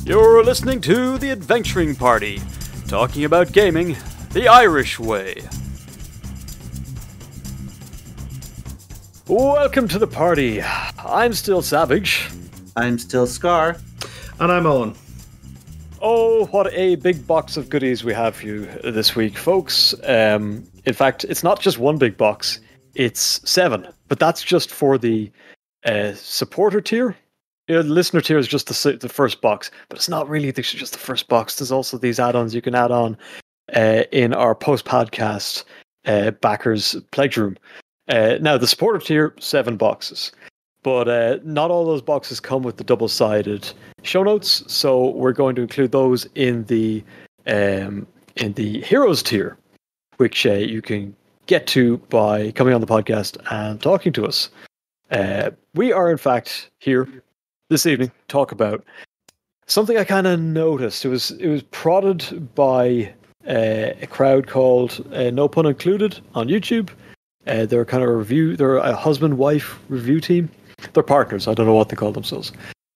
You're listening to The Adventuring Party, talking about gaming the Irish way. Welcome to the party. I'm still Savage. I'm still Scarr. And I'm Owen. Oh, what a big box of goodies we have for you this week, folks. In fact, it's not just one big box, it's 7. But that's just for the supporter tier. The listener tier is just the first box, but it's not really just the first box. There's also these add-ons you can add on in our post-podcast backers pledge room. Now, the supporter tier, 7 boxes. But not all those boxes come with the double-sided show notes, so we're going to include those in the Heroes tier, which you can get to by coming on the podcast and talking to us. We are, in fact, here this evening to talk about something I kind of noticed. It was prodded by a crowd called No Pun Included on YouTube. They're kind of they're a husband-wife review team. They're partners. I don't know what they call themselves.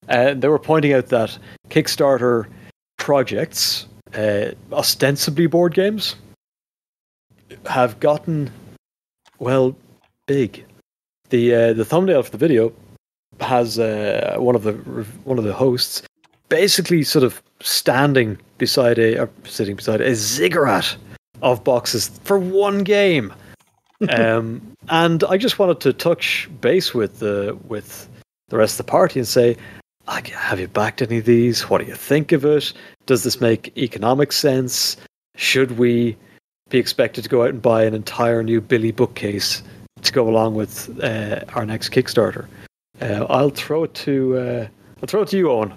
They were pointing out that Kickstarter projects, ostensibly board games, have gotten, well, big. The thumbnail for the video has one of the hosts basically sort of sitting beside a ziggurat of boxes for one game. And I just wanted to touch base with the rest of the party and say, have you backed any of these? What do you think of it? Does this make economic sense? Should we be expected to go out and buy an entire new Billy bookcase to go along with our next Kickstarter? I'll throw it to you, Owen.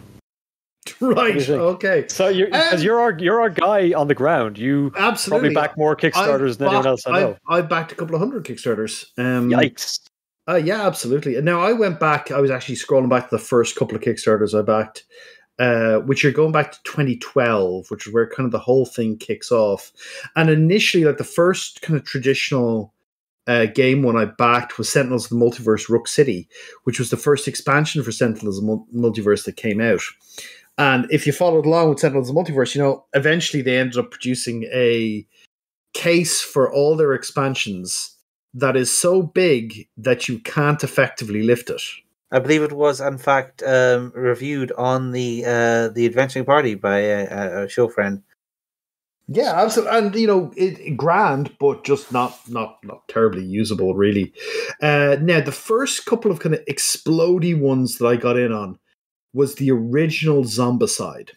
Right. Okay. So you're our guy on the ground. You absolutely probably back more Kickstarters than anyone else I know. I've backed a couple of hundred Kickstarters. Yikes. Yeah, absolutely. And now I went back. I was actually scrolling back to the first couple of Kickstarters I backed, which are going back to 2012, which is where kind of the whole thing kicks off. And initially, like the first kind of traditional game one I backed was Sentinels of the Multiverse Rook City, which was the first expansion for Sentinels of the Multiverse that came out. And if you followed along with Sentinels of the Multiverse, eventually they ended up producing a case for all their expansions that is so big that you can't effectively lift it. I believe it was, in fact, reviewed on the Adventuring Party by a show friend. Yeah, absolutely, and it grand, but just not terribly usable, really. Now, the first couple of kind of explodey ones that I got in on was the original Zombicide.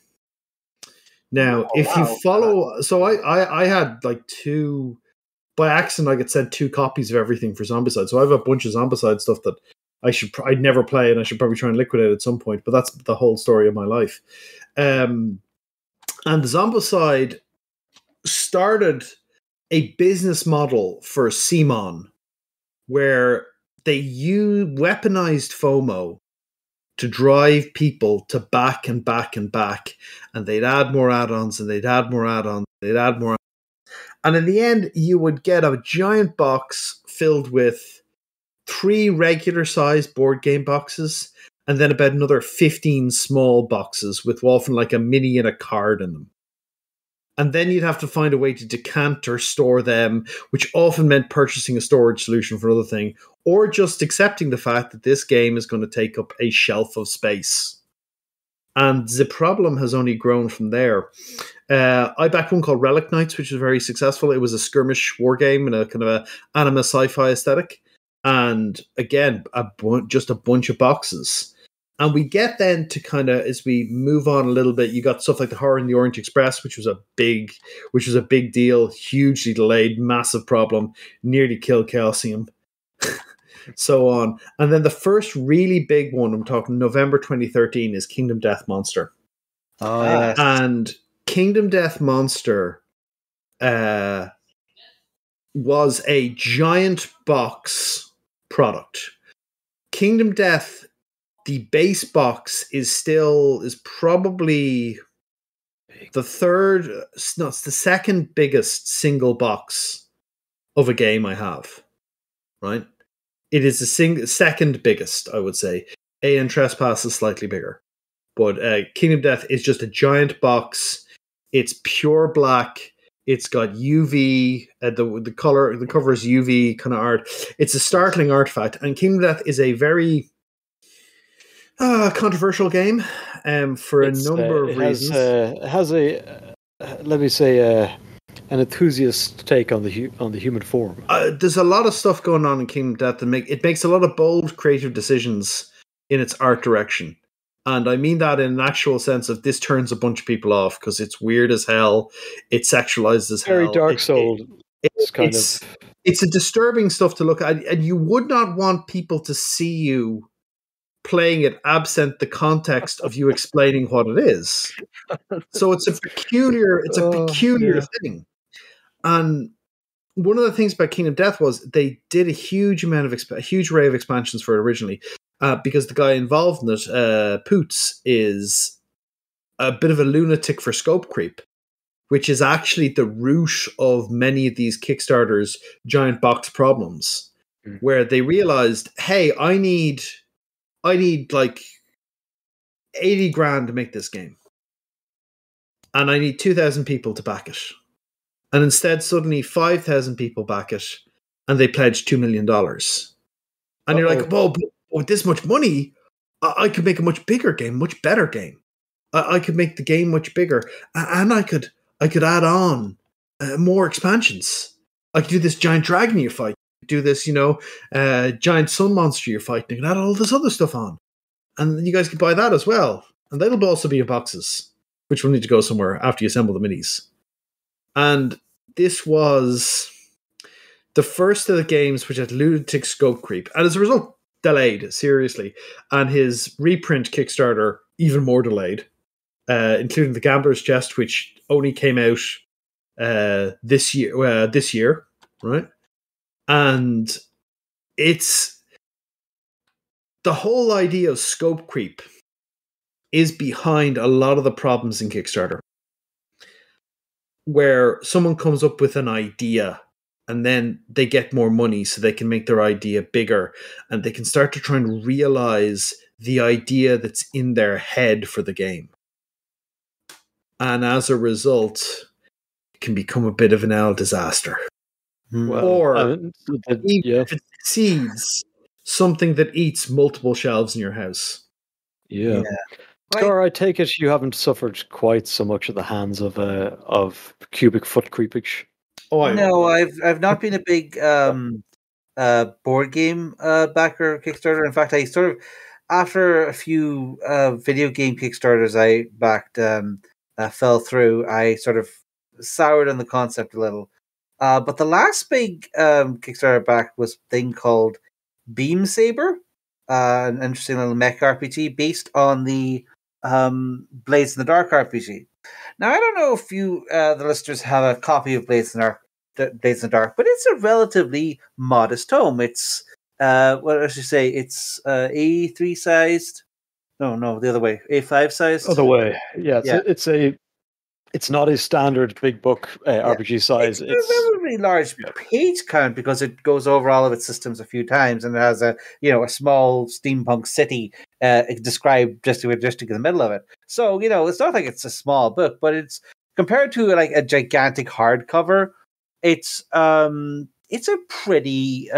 Now, you follow, so I had like 2, by accident, I got sent 2 copies of everything for Zombicide. So I have a bunch of Zombicide stuff that I'd never play, and I should probably try and liquidate at some point. But that's the whole story of my life. And the Zombicide started a business model for CMON where they weaponized FOMO to drive people to back and back and back, and they'd add more add-ons, and they'd add more add-ons, they'd add more add-ons. And in the end, you would get a giant box filled with 3 regular-sized board game boxes, and then about another 15 small boxes with often like a mini and a card in them. And then you'd have to find a way to decant or store them, which often meant purchasing a storage solution for another thing, or just accepting the fact that this game is going to take up a shelf of space. And the problem has only grown from there. I backed one called Relic Knights, which was very successful. It was a skirmish war game in a kind of a anime sci-fi aesthetic. And again, just a bunch of boxes. And we get then to kind of, as we move on a little bit, you got stuff like the Horror in the Orient Express, which was a big deal, hugely delayed, massive problem, nearly killed Chaosium, so on. And then the first really big one, I'm talking November 2013, is Kingdom Death Monster. Oh, yes. And Kingdom Death Monster was a giant box product. Kingdom Death, the base box is probably it's the second biggest single box of a game I have, right? It is the second biggest, I would say. Alien Trespass is slightly bigger. But Kingdom Death is just a giant box. It's pure black. It's got UV. The cover is UV kind of art. It's a startling artifact, and Kingdom Death is a very controversial game for a number of reasons. It has a let me say an enthusiast take on the human form. There's a lot of stuff going on in Kingdom Death that makes a lot of bold creative decisions in its art direction. And I mean that in an actual sense of this turns a bunch of people off because it's weird as hell. It's sexualized as hell. Very dark souled. It's a disturbing stuff to look at. And you would not want people to see you playing it absent the context of you explaining what it is. So it's a peculiar thing. And one of the things about Kingdom Death was they did a huge array of expansions for it originally. Because the guy involved in it, Poots, is a bit of a lunatic for scope creep, which is actually the root of many of these Kickstarters' giant box problems, where they realized, hey, I need like 80 grand to make this game, and I need 2,000 people to back it. And instead, suddenly 5,000 people back it, and they pledge $2 million. And you're like, whoa, with this much money, I could make a much bigger game, much better game. I could make the game much bigger, and I could add on more expansions. I could do this giant dragon you fight, do this, giant sun monster you're fighting, and add all this other stuff on. And you guys could buy that as well. And that'll also be in boxes, which will need to go somewhere after you assemble the minis. And this was the first of the games which had lunatic scope creep. And as a result, delayed, seriously. And his reprint Kickstarter, even more delayed, including the Gambler's Chest, which only came out this year, right? And it's the whole idea of scope creep is behind a lot of the problems in Kickstarter, where someone comes up with an idea and then they get more money so they can make their idea bigger, and they can start to try and realize the idea that's in their head for the game. And as a result, it can become a bit of an disaster. Well, or if it succeeds, something that eats multiple shelves in your house. Yeah. Scarr, I take it you haven't suffered quite so much at the hands of cubic foot creepage. No, I've not been a big board game backer Kickstarter. In fact, I sort of, after a few video game Kickstarters I backed fell through, I sort of soured on the concept a little. But the last big Kickstarter I backed was a thing called Beam Saber, an interesting little mech RPG based on the Blades in the Dark RPG. Now, I don't know if you, the listeners, have a copy of Blades in the Dark, but it's a relatively modest tome. It's, what I should say, it's A3 sized. No, the other way. A5 sized. Other way. Yeah, it's not a standard big book RPG size. It's a relatively large page count because it goes over all of its systems a few times, and it has a small steampunk city described just in the middle of it. So it's not like it's a small book, but it's compared to like a gigantic hardcover. It's a pretty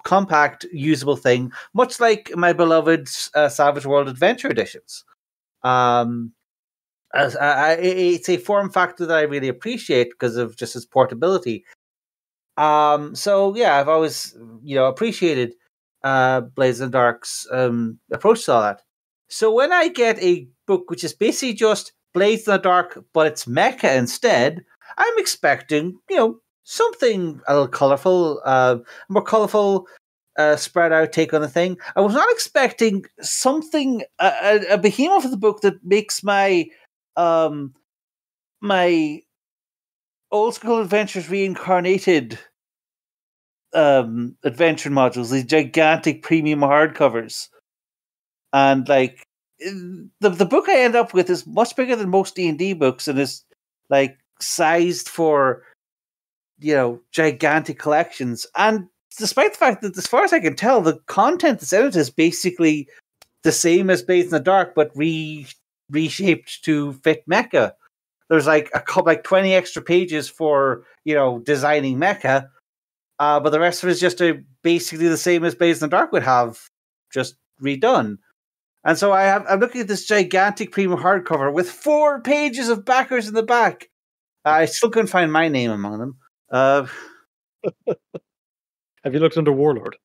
compact, usable thing, much like my beloved Savage World Adventure editions. It's a form factor that I really appreciate because of just its portability. So yeah, I've always appreciated Blades in the Dark's approach to all that. So when I get a book which is basically just Blades in the Dark, but it's mecha instead, I'm expecting something a little colorful, more colorful, spread out take on the thing. I was not expecting something a behemoth of the book that makes my my old school adventures reincarnated adventure modules, these gigantic premium hardcovers, and like the book I end up with is much bigger than most D&D books and is like sized for gigantic collections. And despite the fact that, as far as I can tell, the content that's in it is basically the same as Blades in the Dark, but reshaped to fit mecha. There's like a couple, like 20 extra pages for designing mecha, but the rest of it is just basically the same as Blades in the Dark would have, just redone. And so I'm looking at this gigantic premium hardcover with 4 pages of backers in the back. I still couldn't find my name among them. Have you looked under Warlord?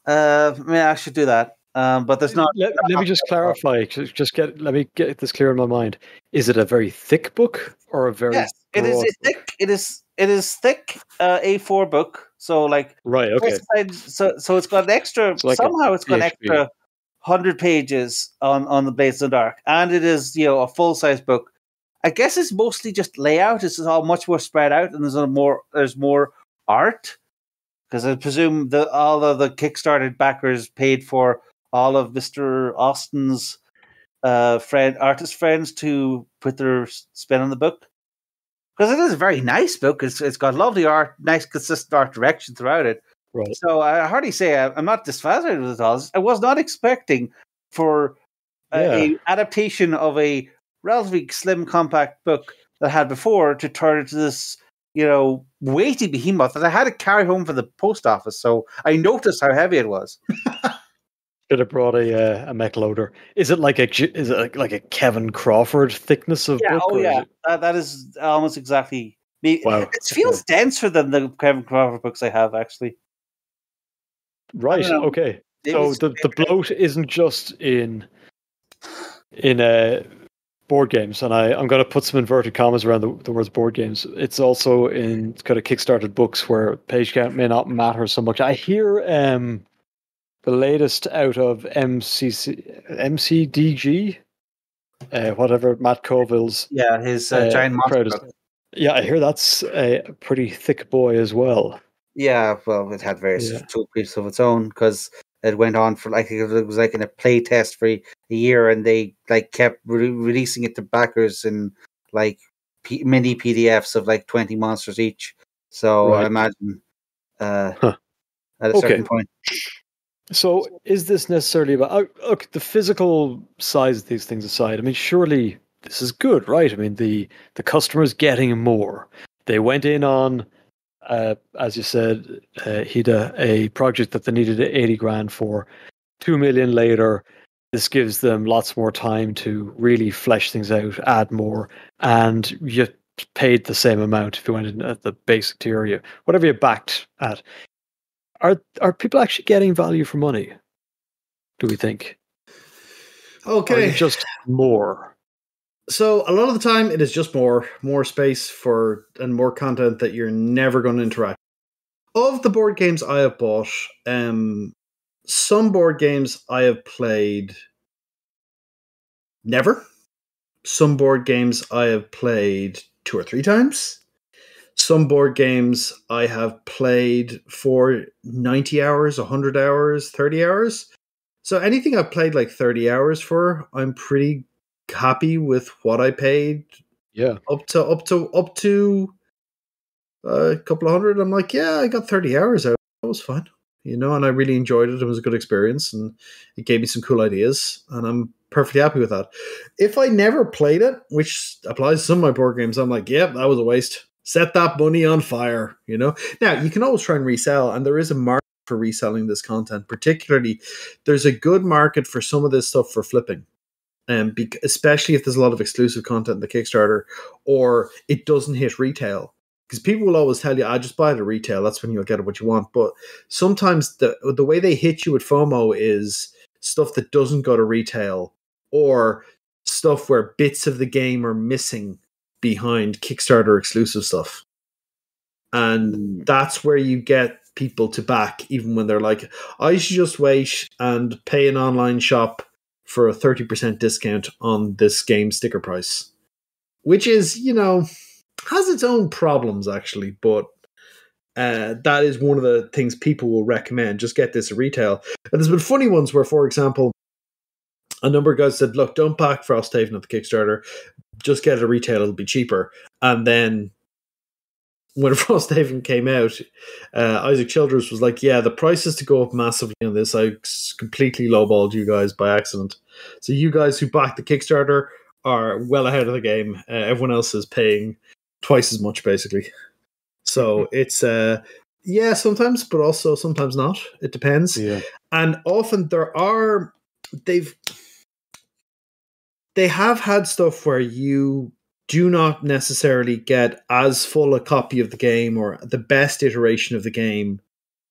I should do that. But there's not. Let me just clarify. Let me get this clear in my mind. Is it a very thick book or a very? Yes, it is thick. It is thick. A4 book. So like right. Okay. So it's got an extra. So like somehow it's got an extra 100 pages on the Blades in the Dark, and it is a full size book. I guess it's mostly just layout. It's all much more spread out, and there's more art. Because I presume all of the Kickstarter backers paid for all of Mr. Austin's artist friends to put their spin on the book. Because it is a very nice book. It's got lovely art, nice consistent art direction throughout it. Right. So I hardly say I'm not dissatisfied with it all. I was not expecting for a adaptation of a relatively slim, compact book that I had before to turn into this weighty behemoth that I had to carry home for the post office. So I noticed how heavy it was. Should have brought a mech loader. Is it like a Kevin Crawford thickness of book? Oh yeah, that is almost exactly. Wow. It feels denser than the Kevin Crawford books I have actually. Right. Okay. So the bloat isn't just in board games, and I'm going to put some inverted commas around the words board games. It's also in kind of Kickstarted books where page count may not matter so much. I hear the latest out of MCDG, whatever Matt Colville's his giant monster book. Yeah, I hear that's a pretty thick boy as well. Yeah, well, it had various toolkits of its own because it went on for it was like in a play test for a year, and they kept releasing it to backers in mini PDFs of 20 monsters each. So I imagine at a certain point. So is this necessarily about look, the physical size of these things aside? I mean, surely this is good, right? I mean, the customer's getting more. They went in on, as you said, Hida, a project that they needed 80 grand for. 2 million later, this gives them lots more time to really flesh things out, add more, and you paid the same amount if you went in at the basic tier, whatever you backed at. Are people actually getting value for money? Do we think? Okay, just more. So a lot of the time, it is just more space and more content that you're never going to interact. Of the board games I have bought, some board games I have played never. Some board games I have played 2 or 3 times. Some board games I have played for 90 hours, 100 hours, 30 hours. So anything I've played 30 hours for, I'm pretty happy with what I paid. Yeah. Up to a couple of hundred. I'm like, yeah, I got 30 hours out. That was fun. And I really enjoyed it. It was a good experience, and it gave me some cool ideas, and I'm perfectly happy with that. If I never played it, which applies to some of my board games, I'm like, yep, that was a waste. Set that money on fire, Now, you can always try and resell, and there is a market for reselling this content. Particularly, there's a good market for some of this stuff for flipping, especially if there's a lot of exclusive content in the Kickstarter, or it doesn't hit retail. Because people will always tell you, I just buy it at retail. That's when you'll get what you want. But sometimes the way they hit you with FOMO is stuff that doesn't go to retail, or stuff where bits of the game are missing behind Kickstarter exclusive stuff. And that's where you get people to back, even when they're like, I should just wait and pay an online shop for a 30% discount on this game sticker price. Which is, has its own problems, actually, but that is one of the things people will recommend. Just get this at retail. And there's been funny ones where, for example, a number of guys said, look, don't back Frosthaven at the Kickstarter. Just get it at retail, it'll be cheaper. And then when Frosthaven came out, Isaac Childers was like, "Yeah, the price is to go up massively on this. I completely lowballed you guys by accident. So you guys who backed the Kickstarter are well ahead of the game. Everyone else is paying twice as much, basically. So it's yeah, sometimes, but also sometimes not. It depends. Yeah. And often they have had stuff where you do not necessarily get as full a copy of the game or the best iteration of the game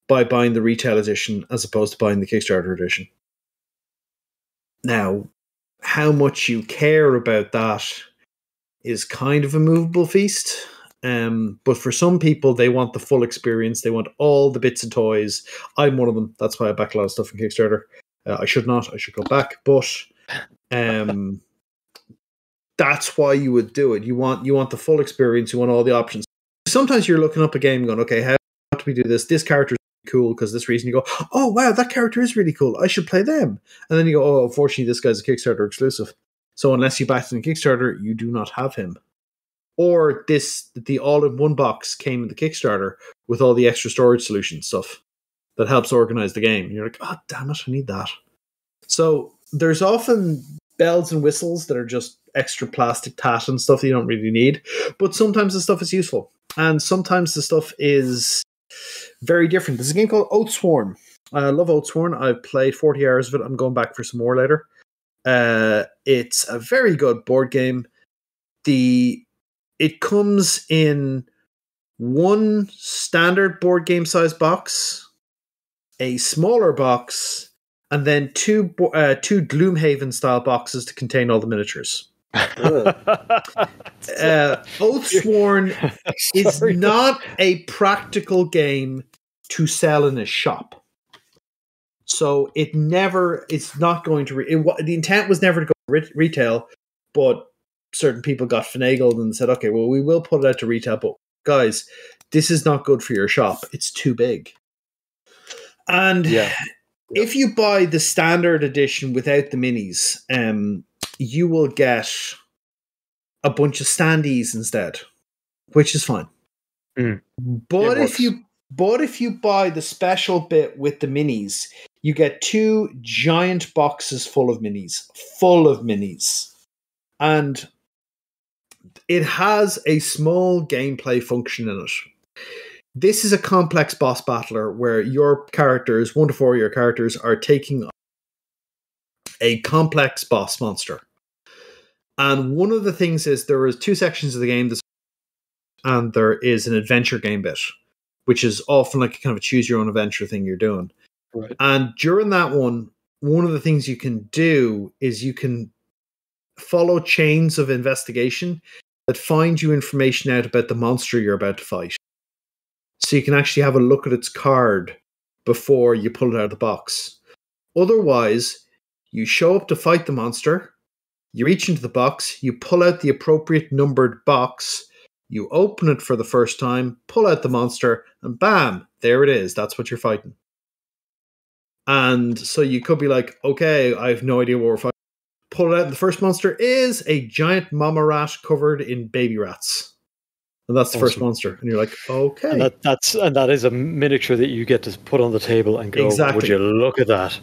by buying the retail edition as opposed to buying the Kickstarter edition. Now, how much you care about that is kind of a movable feast. But for some people, they want the full experience. They want all the bits and toys. I'm one of them. That's why I back a lot of stuff in Kickstarter. I should not. I should go back. But that's why you would do it. You want the full experience. You want all the options. Sometimes you're looking up a game going, okay, how do we do this? This character is cool because this reason. You go, oh, wow, that character is really cool. I should play them. And then you go, oh, unfortunately, this guy's a Kickstarter exclusive. So unless you backed in Kickstarter, you do not have him. Or the all-in-one box came in the Kickstarter with all the extra storage solution stuff that helps organize the game. And you're like, oh, damn it, I need that. So there's often bells and whistles that are just extra plastic tat and stuff that you don't really need. But sometimes the stuff is useful. And sometimes the stuff is very different. There's a game called Oathsworn. I love Oathsworn. I've played 40 hours of it. I'm going back for some more later. It's a very good board game. It comes in one standard board game size box, a smaller box, and then two Gloomhaven style boxes to contain all the miniatures. Oathsworn is not a practical game to sell in a shop. So it's not going to, the intent was never to go retail, but certain people got finagled and said, okay, well, we will put it out to retail, but guys, this is not good for your shop. It's too big. And if you buy the standard edition without the minis, you will get a bunch of standees instead, which is fine. But if you buy the special bit with the minis, you get 2 giant boxes full of minis. And it has a small gameplay function in it. This is a complex boss battler where your characters, 1 to 4 of your characters, are taking a complex boss monster. And one of the things is there is 2 sections of the game, and there is an adventure game bit, which is often like a kind of a choose your own adventure thing you're doing. Right. And during that one of the things you can do is you can follow chains of investigation that find you information out about the monster you're about to fight. So you can actually have a look at its card before you pull it out of the box. Otherwise, you show up to fight the monster, you reach into the box, you pull out the appropriate numbered box, you open it for the first time, pull out the monster, and bam, there it is. That's what you're fighting. And so you could be like, okay, I have no idea what we're fighting. Pull it out, and the first monster is a giant mama rat covered in baby rats. And that's the first monster. And you're like, okay. And that is a miniature that you get to put on the table and go, would you look at that?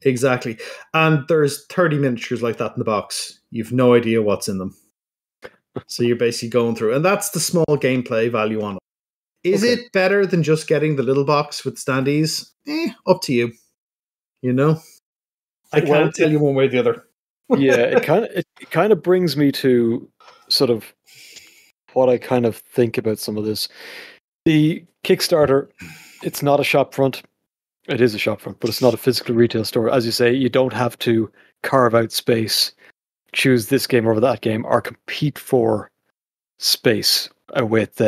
Exactly. And there's 30 miniatures like that in the box. You've no idea what's in them. So you're basically going through. And that's the small gameplay value on it. Is it better than just getting the little box with standees? Up to you. You know? I can't tell you one way or the other. Yeah, it kind of brings me to sort of what I kind of think about some of this. The Kickstarter, it's not a shop front. It is a shop front, but it's not a physical retail store. As you say, you don't have to carve out space, choose this game over that game, or compete for space with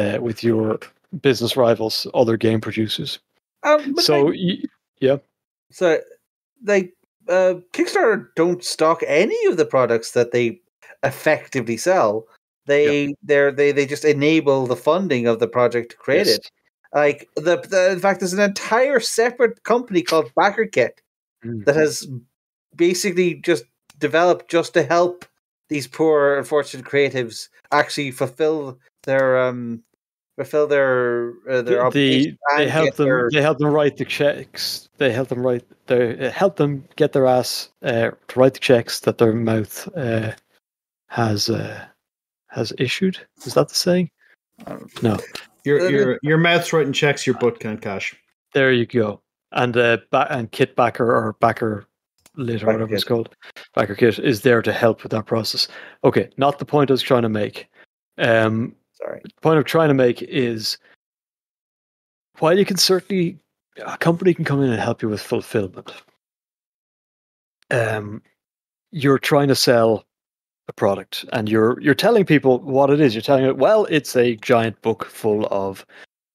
your business rivals, other game producers. So Kickstarter don't stock any of the products that they effectively sell. They just enable the funding of the project to create it. Like in fact, there's an entire separate company called BackerKit that has basically just developed just to help these poor, unfortunate creatives actually fulfill their fulfill their obligation They and help get their. them write the checks. They help them get their ass to write the checks that their mouth has issued. Is that the saying? No. Your mouth's writing checks your butt can't cash. There you go. And and kit backer or backer lit or whatever it's called, backer kit is there to help with that process. Okay, not the point I was trying to make. Sorry. The point I'm trying to make is, while you can certainly, a company can come in and help you with fulfillment, you're trying to sell a product and you're telling people what it is. You're telling it, well, it's a giant book full of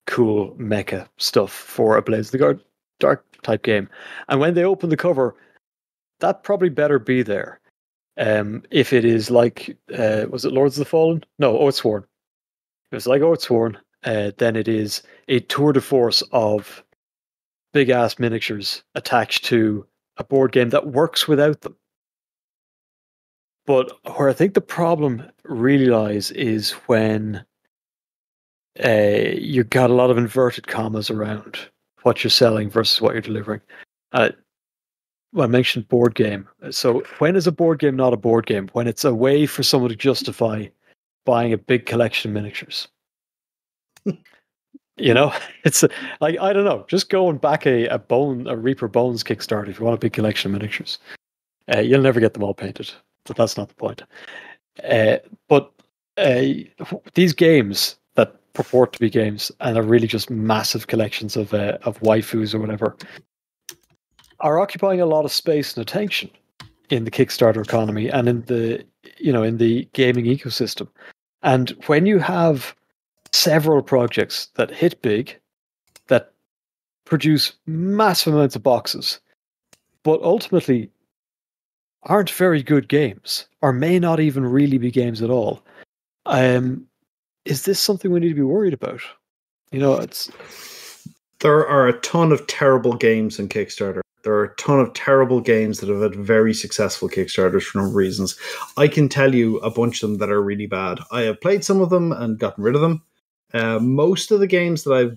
cool mecha stuff for a Blades of the Dark type game. And when they open the cover, that probably better be there. If it is like, was it Lords of the Fallen? No, Oathsworn. If it's like Oathsworn, then it is a tour de force of big ass miniatures attached to a board game that works without them. But where I think the problem really lies is when you got a lot of inverted commas around what you're selling versus what you're delivering. Well, I mentioned board game. So when is a board game not a board game? When it's a way for someone to justify buying a big collection of miniatures. You know, it's like, I don't know, just go and back a Reaper Bones Kickstarter if you want a big collection of miniatures. You'll never get them all painted, but that's not the point. But these games that purport to be games and are really just massive collections of waifus or whatever are occupying a lot of space and attention in the Kickstarter economy and in the gaming ecosystem. And when you have several projects that hit big, that produce massive amounts of boxes, but ultimately aren't very good games, or may not even really be games at all, is this something we need to be worried about? You know, there are a ton of terrible games in Kickstarter. There are a ton of terrible games that have had very successful Kickstarters for a number of reasons. I can tell you a bunch of them that are really bad. I have played some of them and gotten rid of them. Most of the games that I've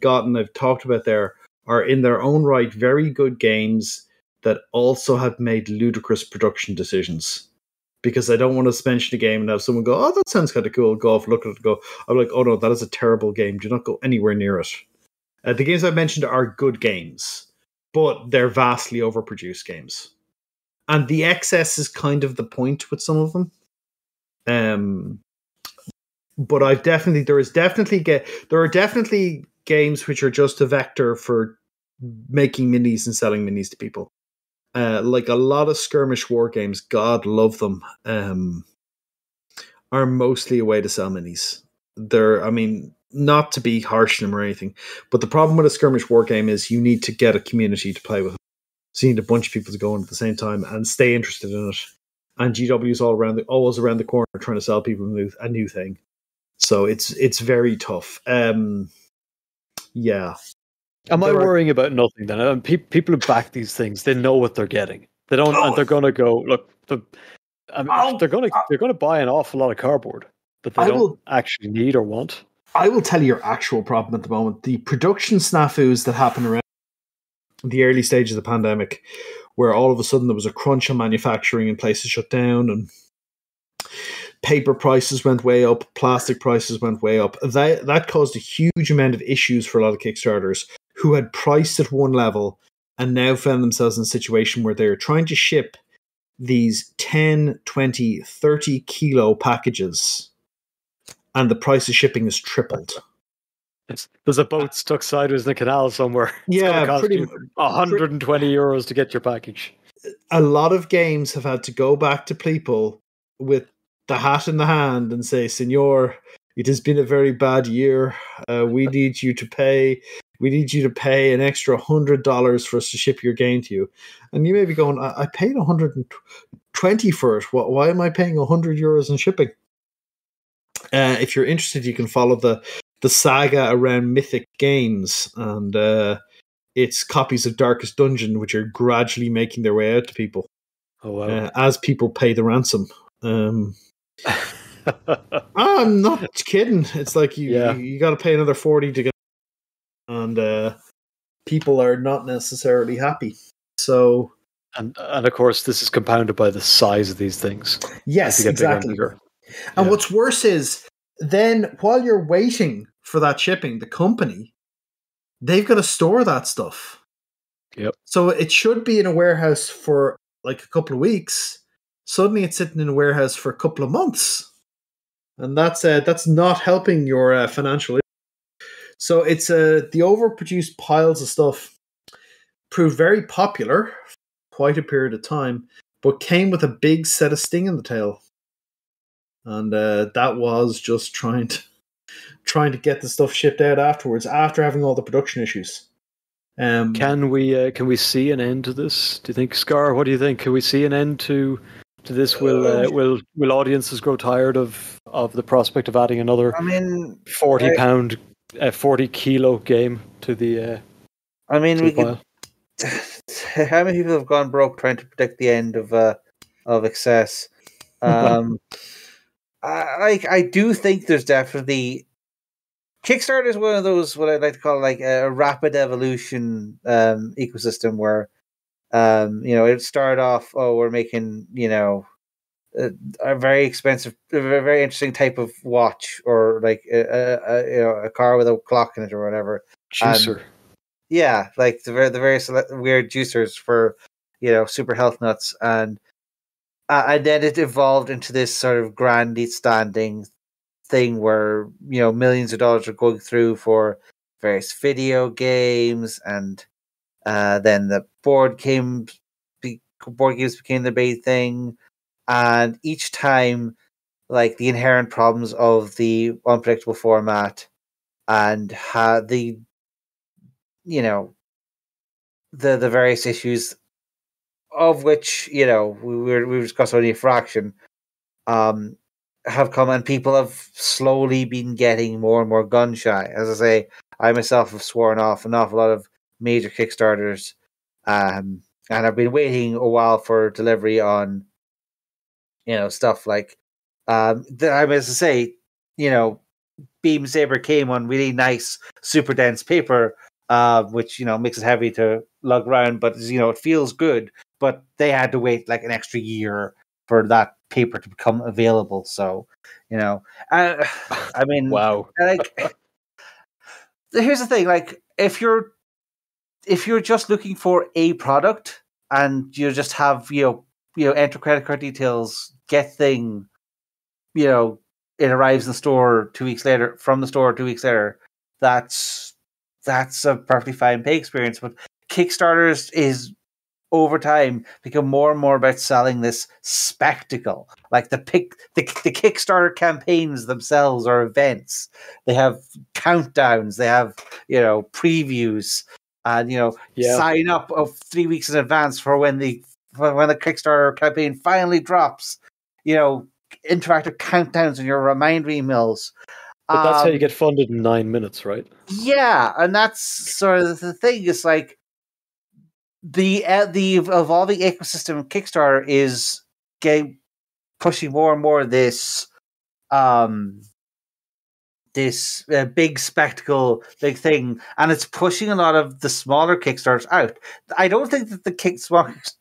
talked about there are in their own right very good games that also have made ludicrous production decisions. Because I don't want to mention a game and have someone go, oh, that sounds kind of cool, go off, look at it, and go, I'm like, oh no, that is a terrible game. Do not go anywhere near it. The games I've mentioned are good games, but they're vastly overproduced games. And the excess is kind of the point with some of them. But there are definitely games which are just a vector for making minis and selling minis to people. Like a lot of skirmish war games, God love them, are mostly a way to sell minis. Not to be harsh on them or anything, but the problem with a skirmish war game is you need to get a community to play with. So you need a bunch of people to go in at the same time and stay interested in it. And GW is always around the corner trying to sell people a new thing. So it's very tough. Yeah. Am I worrying about nothing then? People who back these things, they know what they're getting. They don't, and they're going to go look. They're going to buy an awful lot of cardboard that they don't actually need or want. I will tell you your actual problem at the moment. The production snafus that happen around the early stage of the pandemic, where all of a sudden there was a crunch on manufacturing and places shut down and paper prices went way up, plastic prices went way up. That caused a huge amount of issues for a lot of Kickstarters who had priced at one level and now found themselves in a situation where they're trying to ship these 10, 20, 30 kilo packages and the price of shipping is tripled. There's a boat stuck sideways in the canal somewhere. It's yeah, cost you 120 euros to get your package. A lot of games have had to go back to people with the hat in the hand and say, Senor, it has been a very bad year. We need you to pay an extra $100 for us to ship your game to you. And you may be going, I paid 120 for it. Why am I paying 100 euros in shipping? If you're interested, you can follow the saga around Mythic Games and its copies of Darkest Dungeon, which are gradually making their way out to people. Oh wow! As people pay the ransom. I'm not kidding. It's like Yeah. you got to pay another 40 to get, and people are not necessarily happy. So, and of course, this is compounded by the size of these things. yes, As they get bigger and exactly. bigger. And Yeah. what's worse is then while you're waiting for that shipping, the company, they've got to store that stuff. Yep. So it should be in a warehouse for like a couple of weeks. Suddenly it's sitting in a warehouse for a couple of months. And that's not helping your financial. So it's the overproduced piles of stuff proved very popular for quite a period of time, but came with a big set of sting in the tail. And that was just trying to get the stuff shipped out afterwards, after having all the production issues. Can we see an end to this? Do you think, Scar? What do you think? Can we see an end to this? Will audiences grow tired of the prospect of adding another 40 kilo game to the? I mean, to we the pile? how many people have gone broke trying to predict the end of excess? I do think there's definitely Kickstarter is one of those what I'd like to call like a rapid evolution ecosystem where it started off we're making a very expensive, a very interesting type of watch or like a car with a clock in it or whatever. Juicer. Yeah, like the various weird juicers for super health nuts, and then it evolved into this sort of grandstanding thing where millions of dollars are going through for various video games, and then the board games became the big thing, and each time, like the inherent problems of the unpredictable format and the the various issues of which we discussed only a fraction have come, and people have slowly been getting more and more gun shy. As I say, I myself have sworn off an awful lot of major Kickstarters, and I've been waiting a while for delivery on stuff like I mean, to say, Beam Saber came on really nice, super dense paper, which makes it heavy to lug around, but it feels good. But they had to wait like an extra year for that paper to become available. So, I mean, wow. Like, here's the thing: like, if you're just looking for a product and you just have enter credit card details, get thing, it arrives in the store 2 weeks later. From the store 2 weeks later, that's a perfectly fine pay experience. But Kickstarters is over time become more and more about selling this spectacle. Like the Kickstarter campaigns themselves are events. They have countdowns. They have previews, and sign up of 3 weeks in advance for when the Kickstarter campaign finally drops. Interactive countdowns in your reminder emails. But that's how you get funded in 9 minutes, right? Yeah, and that's sort of the thing. It's like the evolving ecosystem of Kickstarter is pushing more and more this big spectacle, big thing, and it's pushing a lot of the smaller Kickstarters out. I don't think that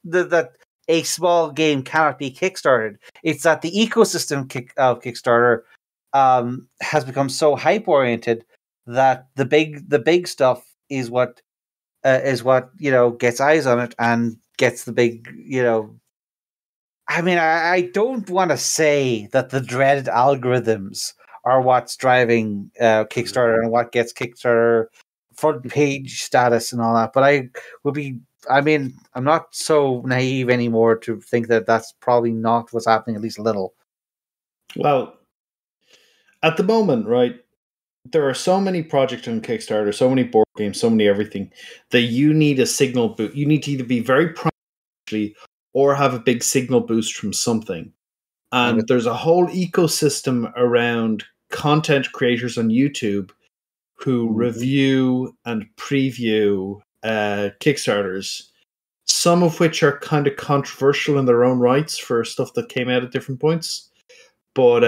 that a small game cannot be kickstarted. It's that the ecosystem of Kickstarter has become so hype oriented that the big stuff is what gets eyes on it and gets the big I mean, I don't want to say that the dreaded algorithms are what's driving Kickstarter and what gets Kickstarter front page status and all that, but I'm not so naive anymore to think that that's probably not what's happening, at least a little. Well, at the moment, right, there are so many projects on Kickstarter, so many board games, so many everything, that you need a signal boost. You need to either be very prominent or have a big signal boost from something. And there's a whole ecosystem around content creators on YouTube who review and preview Kickstarters, some of which are kind of controversial in their own rights for stuff that came out at different points. but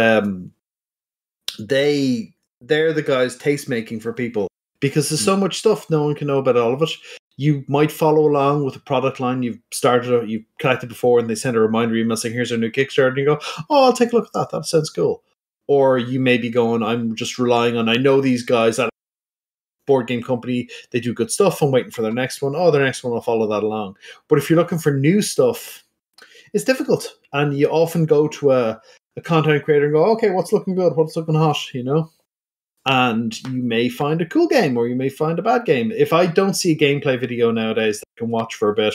they're the guys tastemaking for people because there's so much stuff no one can know about all of it. You might follow along with a product line you've started, you've collected before, and they send a reminder email saying, "Here's our new Kickstarter," and you go, "Oh, I'll take a look at that. That sounds cool." Or you may be going, "I'm just relying on, I know these guys at a board game company, they do good stuff. I'm waiting for their next one. Oh, their next one, I'll follow that along." But if you're looking for new stuff, it's difficult, and you often go to a content creator and go, "Okay, what's looking good? What's looking hot?" And you may find a cool game, or you may find a bad game. If I don't see a gameplay video nowadays that I can watch for a bit,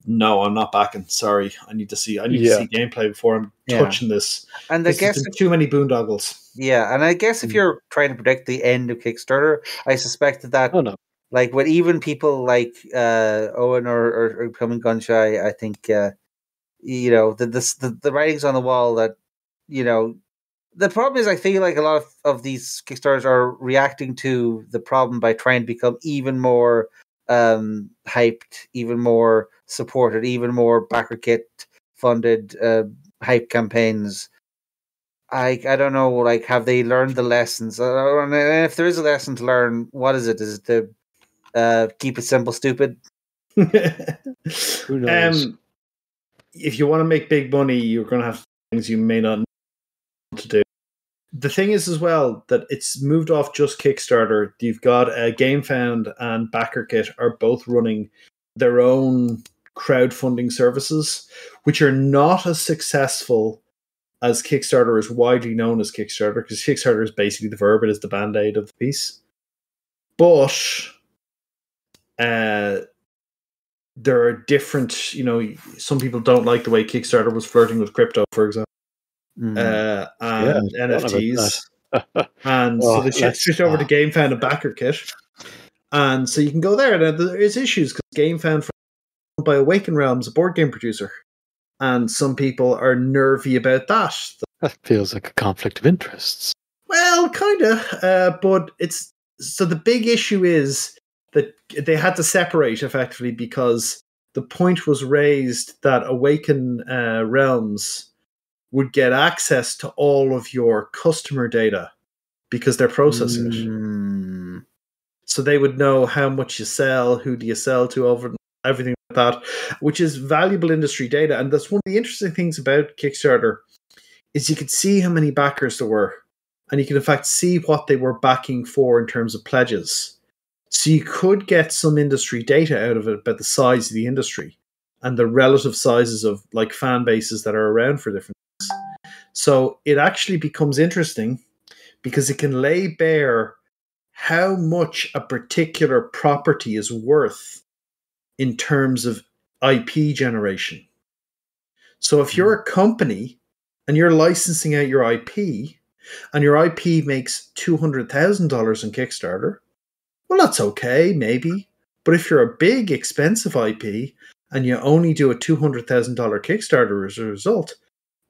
no, I'm not backing. Sorry, I need to see gameplay before I'm touching this. And I guess too many boondoggles. Yeah, and I guess if you're trying to predict the end of Kickstarter, I suspect that like with even people like Owen or becoming gun shy, I think the writing's on the wall that the problem is I feel like a lot of these Kickstarters are reacting to the problem by trying to become even more hyped, even more supported, even more backer kit funded hype campaigns. I don't know, like, have they learned the lessons? And if there is a lesson to learn, what is it? Is it to keep it simple, stupid? Who knows? If you want to make big money, you're going to have things you may not know to do. The thing is as well that it's moved off just Kickstarter. You've got GameFound and BackerKit are both running their own crowdfunding services, which are not as successful as Kickstarter, is widely known as Kickstarter, because Kickstarter is basically the verb, it is the band-aid of the piece. But there are different, some people don't like the way Kickstarter was flirting with crypto, for example. And NFTs. And so they switched over to GameFound and BackerKit. And so you can go there. Now, there is issues because GameFound by Awaken Realms, a board game producer. And some people are nervy about that. That feels like a conflict of interests. Well, kind of. But so the big issue is that they had to separate effectively because the point was raised that Awaken Realms would get access to all of your customer data because they're processing it. So they would know how much you sell, who do you sell to, over everything like that, which is valuable industry data. And that's one of the interesting things about Kickstarter is you could see how many backers there were. And you can in fact see what they were backing for in terms of pledges. So you could get some industry data out of it about the size of the industry and the relative sizes of like fan bases that are around for different things. So it actually becomes interesting because it can lay bare how much a particular property is worth in terms of IP generation. So if you're a company and you're licensing out your IP and your IP makes $200,000 in Kickstarter, well, that's okay, maybe. But if you're a big, expensive IP and you only do a $200,000 Kickstarter as a result,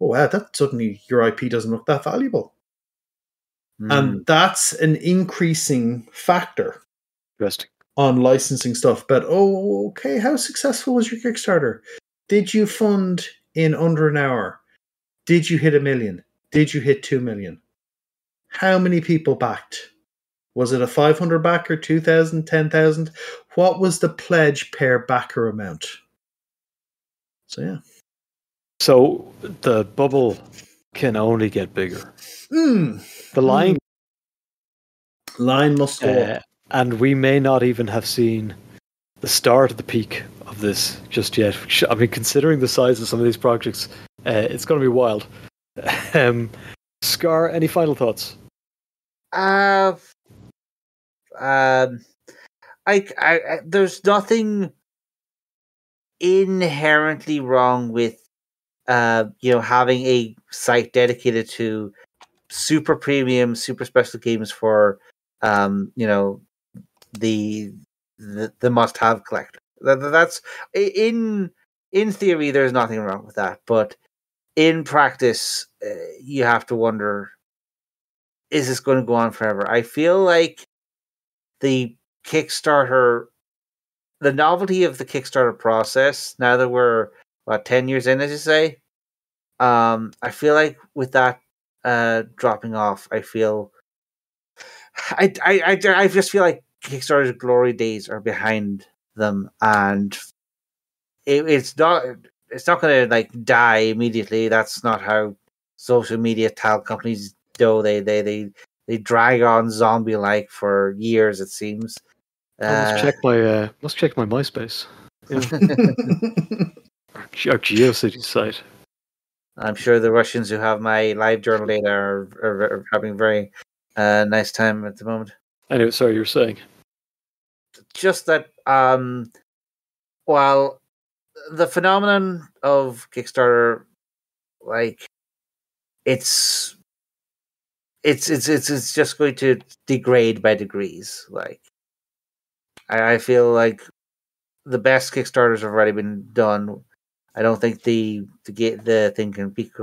oh, wow, that suddenly your IP doesn't look that valuable. And that's an increasing factor on licensing stuff. But, okay, how successful was your Kickstarter? Did you fund in under an hour? Did you hit 1 million? Did you hit 2 million? How many people backed? Was it a 500 backer, 2,000, 10,000? What was the pledge per backer amount? So, yeah. So the bubble can only get bigger. The line must go up. And we may not even have seen the start of the peak of this just yet. I mean, considering the size of some of these projects, it's going to be wild. Scar, any final thoughts? There's nothing inherently wrong with having a site dedicated to super premium, super special games for the must-have collector. That's in theory, there's nothing wrong with that, but in practice, you have to wonder: is this going to go on forever? I feel like the novelty of the Kickstarter process, now that we're 10 years in, as you say, I feel like with that dropping off, I feel I just feel like Kickstarter's glory days are behind them, and it's not going to like die immediately. That's not how social media talent companies do. They drag on zombie like for years, it seems. I must check my MySpace. Yeah. Our GeoCity site. I'm sure the Russians who have my live journal data are having a very nice time at the moment. Anyway, sorry, you were saying. Just that, while the phenomenon of Kickstarter, like, it's just going to degrade by degrees. Like, I feel like the best Kickstarters have already been done. I don't think the thing can peak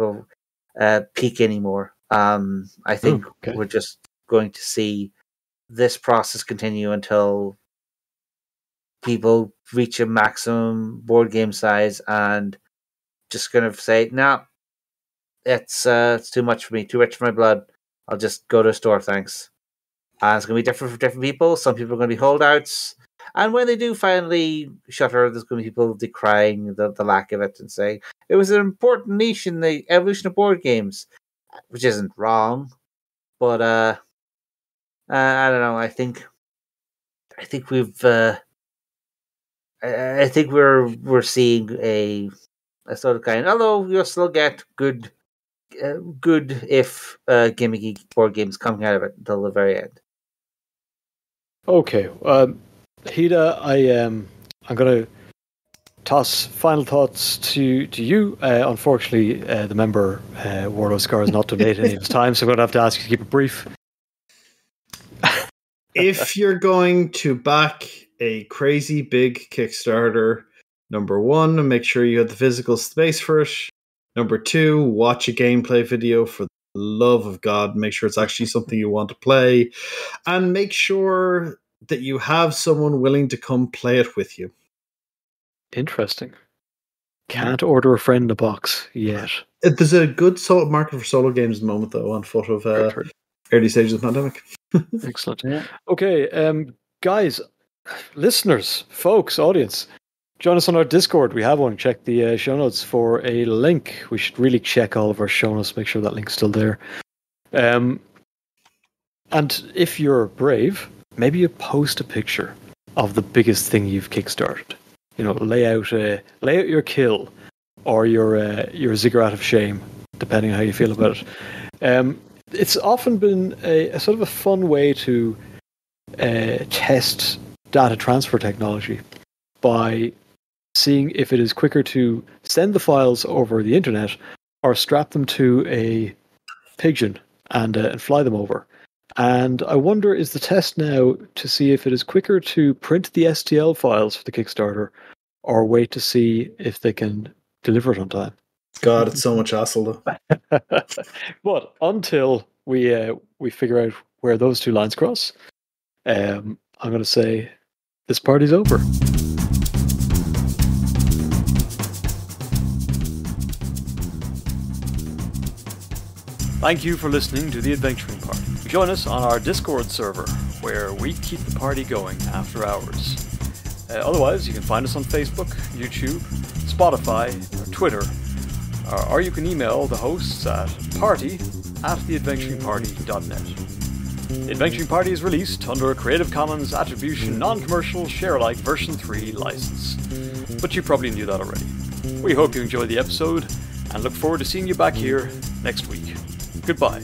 anymore. I think we're just going to see this process continue until people reach a maximum board game size and just going to say, no, it's too much for me, too rich for my blood. I'll just go to a store, thanks. And it's going to be different for different people. Some people are going to be holdouts. And when they do finally shutter, there's going to be people decrying the lack of it and saying it was an important niche in the evolution of board games, which isn't wrong. But I don't know. I think we've I think we're seeing a sort of kind. Although you'll still get good if gimmicky board games coming out of it until the very end. Okay, Hida, I'm gonna toss final thoughts to you. Unfortunately, the member Warlord Scarr has not donated any of his time, so I'm gonna have to ask you to keep it brief. If you're going to back a crazy big Kickstarter, number one, make sure you have the physical space for it. Number two, watch a gameplay video for the love of God. Make sure it's actually something you want to play. And make sure that you have someone willing to come play it with you. Interesting. Can't order a friend a box yet. There's a good market for solo games at the moment, though, on foot of early stages of the pandemic. Excellent. Yeah. Okay, guys, listeners, folks, audience, join us on our Discord. We have one. Check the show notes for a link. We should really check all of our show notes, make sure that link's still there. And if you're brave, maybe you post a picture of the biggest thing you've kickstarted. You know, lay out your kill or your ziggurat of shame, depending on how you feel about it. It's often been a sort of a fun way to test data transfer technology by seeing if it is quicker to send the files over the internet or strap them to a pigeon and fly them over. And I wonder, is the test now to see if it is quicker to print the STL files for the Kickstarter or wait to see if they can deliver it on time? God, it's so much hassle, though. But until we figure out where those two lines cross, I'm going to say this party's over. Thank you for listening to The Adventuring Party. Join us on our Discord server, where we keep the party going after hours. Otherwise, you can find us on Facebook, YouTube, Spotify, or Twitter, or you can email the hosts at party@theadventuringparty.net. The Adventuring Party is released under a Creative Commons Attribution Non-Commercial Share-alike version 3 license, but you probably knew that already. We hope you enjoyed the episode, and look forward to seeing you back here next week. Goodbye.